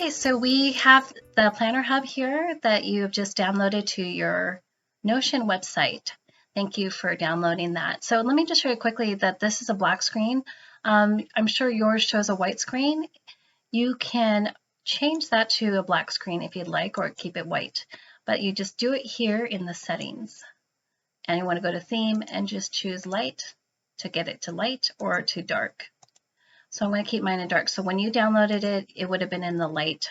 Okay, so we have the Planner Hub here that you've just downloaded to your Notion website. Thank you for downloading that. So let me just show you quickly that this is a black screen. I'm sure yours shows a white screen. You can change that to a black screen if you'd like, or keep it white. But you just do it here in the settings. And you want to go to theme and just choose light to get it to light or to dark. So I'm going to keep mine in dark. So when you downloaded it, it would have been in the light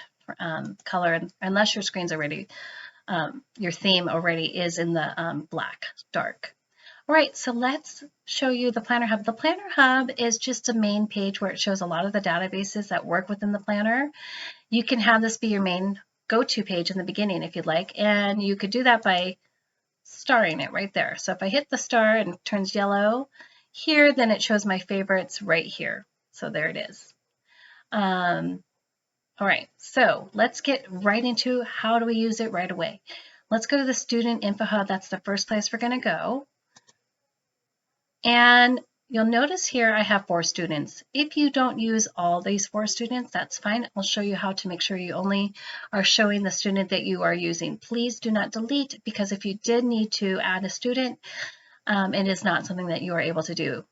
color, unless your screen's already, your theme already is in the black, dark. All right, so let's show you the Planner Hub. The Planner Hub is just a main page where it shows a lot of the databases that work within the planner. You can have this be your main go-to page in the beginning if you'd like, and you could do that by starring it right there. So if I hit the star and it turns yellow here, then it shows my favorites right here. So there it is. All right, so let's get right into how do we use it right away. Let's go to the Student Info Hub. That's the first place we're going to go. And you'll notice here I have 4 students. If you don't use all these 4 students, that's fine. I'll show you how to make sure you only are showing the student that you are using. Please do not delete, because if you did need to add a student, it is not something that you are able to do.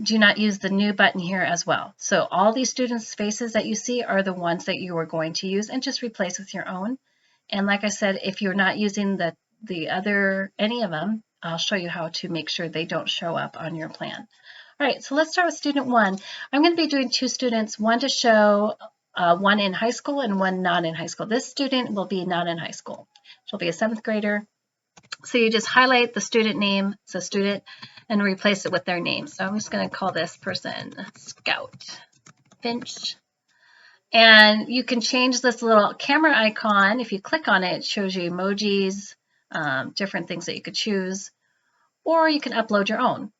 Do not use the new button here as well. So all these students' faces that you see are the ones that you are going to use, and just replace with your own. And like I said, if you're not using any of them, I'll show you how to make sure they don't show up on your plan. All right, so let's start with student 1. I'm going to be doing 2 students, one to show one in high school and one not in high school. This student will be not in high school. She'll be a 7th grader. So you just highlight the student name, so student, and replace it with their name. So I'm just going to call this person Scout Finch. And you can change this little camera icon. If you click on it, it shows you emojis, different things that you could choose, or you can upload your own.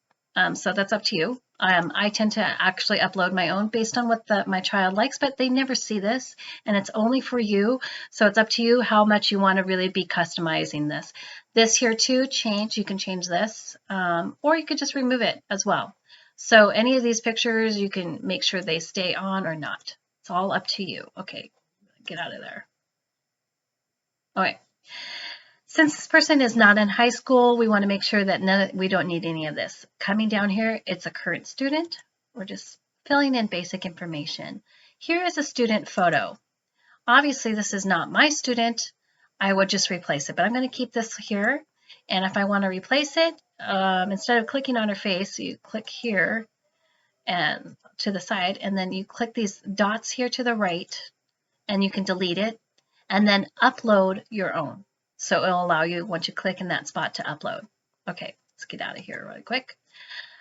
So that's up to you. I tend to actually upload my own based on what my child likes, but they never see this, and it's only for you. So it's up to you how much you want to really be customizing this. This here too, you can change this, or you could just remove it as well. So any of these pictures, you can make sure they stay on or not. It's all up to you. Okay, get out of there. All right. Since this person is not in high school, we want to make sure that we don't need any of this. Coming down here, it's a current student. We're just filling in basic information. Here is a student photo. Obviously, this is not my student. I would just replace it, but I'm going to keep this here. And if I want to replace it, instead of clicking on her face, you click here and to the side, and then you click these dots here to the right, and you can delete it, and then upload your own. So it'll allow you, once you click in that spot, to upload. Okay, let's get out of here really quick.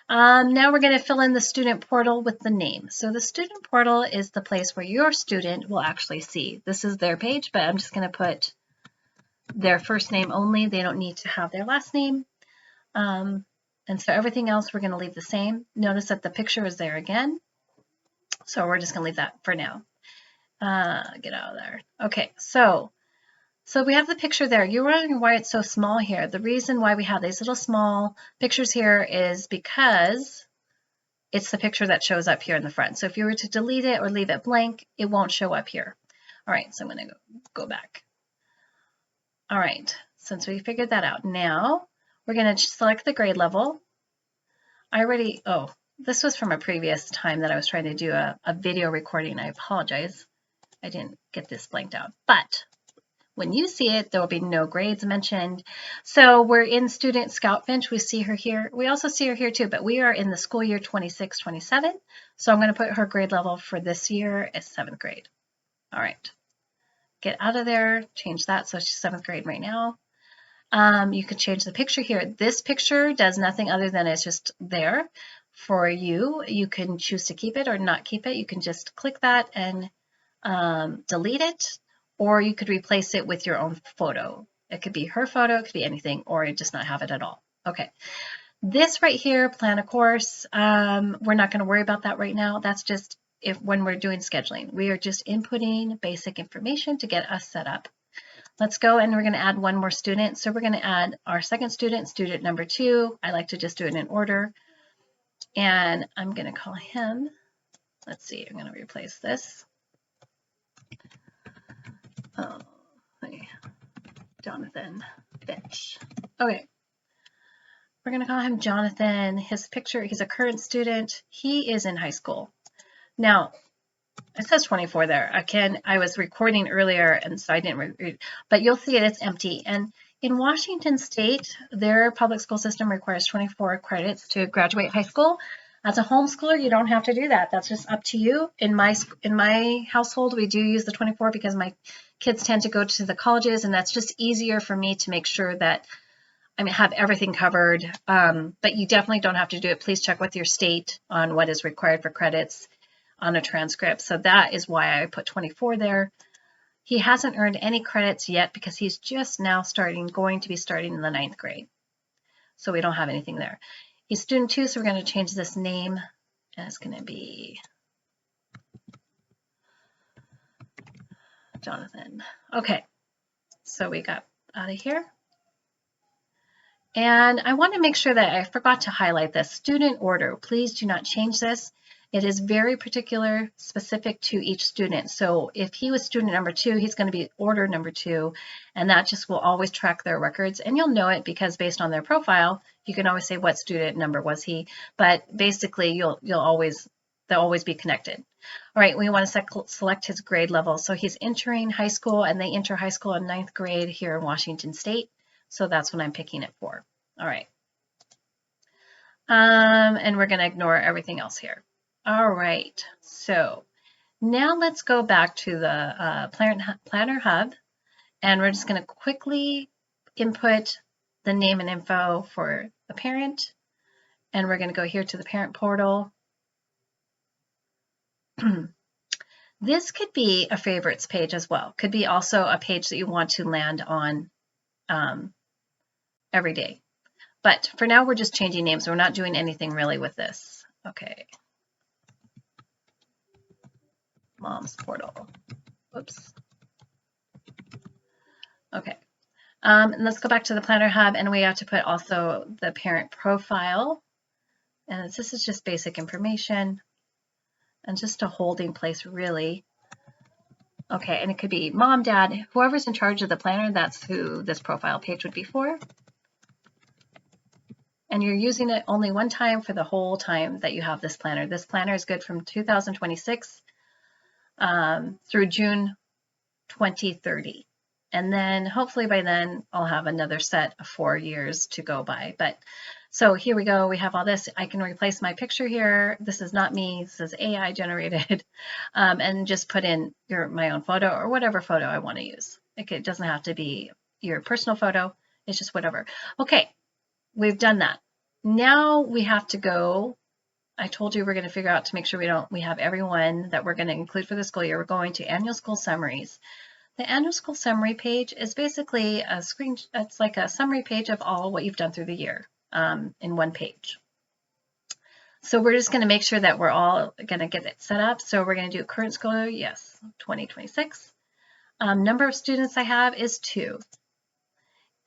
Now we're going to fill in the student portal with the name. So the student portal is the place where your student will actually see. This is their page, but I'm just going to put their first name only. They don't need to have their last name. And so everything else we're going to leave the same. Notice that the picture is there again. So we're just going to leave that for now. Get out of there. Okay, so we have the picture there. You're wondering why it's so small here. The reason why we have these little small pictures here is because it's the picture that shows up here in the front. So if you were to delete it or leave it blank, it won't show up here. All right, so I'm going to go back. All right, since we figured that out, now we're going to select the grade level. This was from a previous time that I was trying to do a video recording. I apologize. I didn't get this blanked out, but when you see it, there will be no grades mentioned. So we're in student Scout Finch. We see her here. We also see her here too, but we are in the school year 26-27. So I'm going to put her grade level for this year as 7th grade. All right. Get out of there. Change that so she's 7th grade right now. You can change the picture here. This picture does nothing other than it's just there for you. You can choose to keep it or not keep it. You can just click that and delete it. Or you could replace it with your own photo. It could be her photo, it could be anything, or just not have it at all. Okay, this right here, plan a course, we're not going to worry about that right now. That's just when we're doing scheduling. We are just inputting basic information to get us set up. Let's go, and we're going to add one more student. So we're going to add our second student, student number 2. I like to just do it in order. And I'm going to call him, let's see, I'm going to replace this. Oh, Jonathan Finch. Okay. We're going to call him Jonathan. His picture, he's a current student. He is in high school. Now, it says 24 there. Again, I was recording earlier, and so I didn't read, but you'll see it's empty. And in Washington State, their public school system requires 24 credits to graduate high school. As a homeschooler, you don't have to do that. That's just up to you. In my household, we do use the 24 because my kids tend to go to the colleges, and that's just easier for me to make sure that have everything covered. But you definitely don't have to do it. Please check with your state on what is required for credits on a transcript. So that is why I put 24 there. He hasn't earned any credits yet because he's just now going to be starting in the 9th grade. So we don't have anything there. He's student 2, so we're going to change this name, and it's going to be Jonathan. Okay, so we got out of here. And I want to make sure that I forgot to highlight this student order. Please do not change this. It is very particular, specific to each student. So if he was student number 2, he's going to be order number 2, and that just will always track their records. And you'll know it because based on their profile, you can always say what student number was he. But basically, they'll always be connected. All right, we want to select his grade level. So he's entering high school, and they enter high school in 9th grade here in Washington State. So that's what I'm picking it for. All right. And we're going to ignore everything else here. All right. So now let's go back to the Planner Hub, and we're just going to quickly input the name and info for the parent. And we're going to go here to the parent portal. This could be a favorites page as well. Could be also a page that you want to land on every day. But for now, we're just changing names. We're not doing anything really with this. Okay. Mom's portal. Whoops. Okay. And let's go back to the Planner Hub, and we have to put also the parent profile. And this is just basic information and just a holding place, really. Okay, and it could be mom, dad, whoever's in charge of the planner, that's who this profile page would be for. And you're using it only one time for the whole time that you have this planner. This planner is good from 2026 through June 2030. And then hopefully by then I'll have another set of 4 years to go by. But so here we go. We have all this. I can replace my picture here. This is not me. This is AI generated. And just put in my own photo or whatever photo I want to use. It doesn't have to be your personal photo. It's just whatever. Okay. We've done that. Now we have to go. I told you we're going to figure out to make sure we have everyone that we're going to include for the school year. We're going to annual school summaries. The annual school summary page is basically it's like a summary page of all what you've done through the year in one page. So we're just going to make sure that we're all going to get it set up. So we're going to do current school year, yes, 2026. Number of students I have is 2.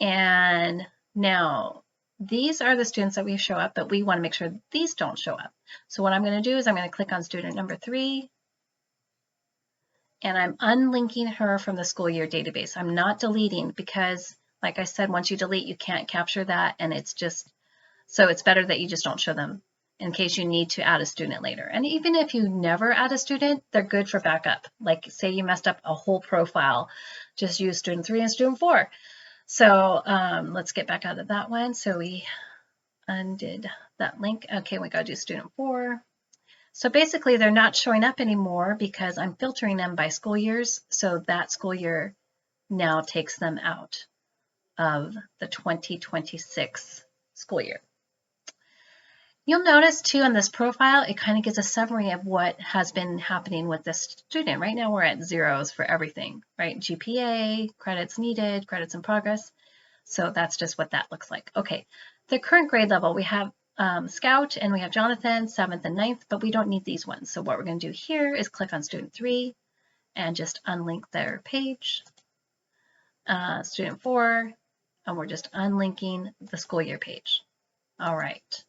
And now these are the students that we show up, but we want to make sure these don't show up. So what I'm going to do is I'm going to click on student number 3, and I'm unlinking her from the school year database. I'm not deleting because, like I said, once you delete, you can't capture that, and so it's better that you just don't show them in case you need to add a student later. And even if you never add a student, they're good for backup. Like say you messed up a whole profile, just use student 3 and student 4. So let's get back out of that one. So we undid that link. Okay, we got to do student 4. So basically they're not showing up anymore because I'm filtering them by school years. So that school year now takes them out of the 2026 school year. You'll notice too in this profile, it kind of gives a summary of what has been happening with this student. Right now we're at 0s for everything, right? GPA, credits needed, credits in progress. So that's just what that looks like. Okay, the current grade level, we have Scout and we have Jonathan, 7th and 9th, but we don't need these ones. So what we're going to do here is click on student 3 and just unlink their page. Student 4, and we're just unlinking the school year page. All right.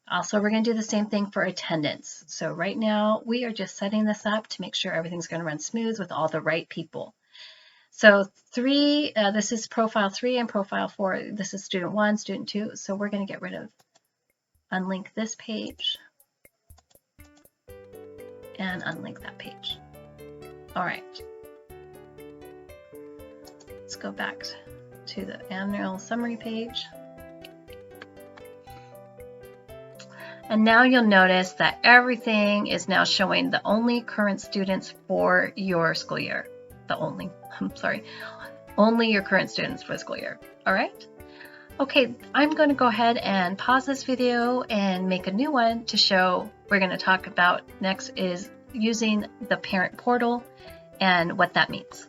Also, we're going to do the same thing for attendance. So right now we are just setting this up to make sure everything's going to run smooth with all the right people. So 3, this is profile 3 and profile 4. This is student 1, student 2. So we're going to get rid of, unlink this page and unlink that page. All right. Let's go back to the annual summary page. And now you'll notice that everything is now showing the only current students for your school year. Only your current students for the school year. All right. Okay, I'm going to go ahead and pause this video and make a new one to show we're going to talk about next is using the parent portal and what that means.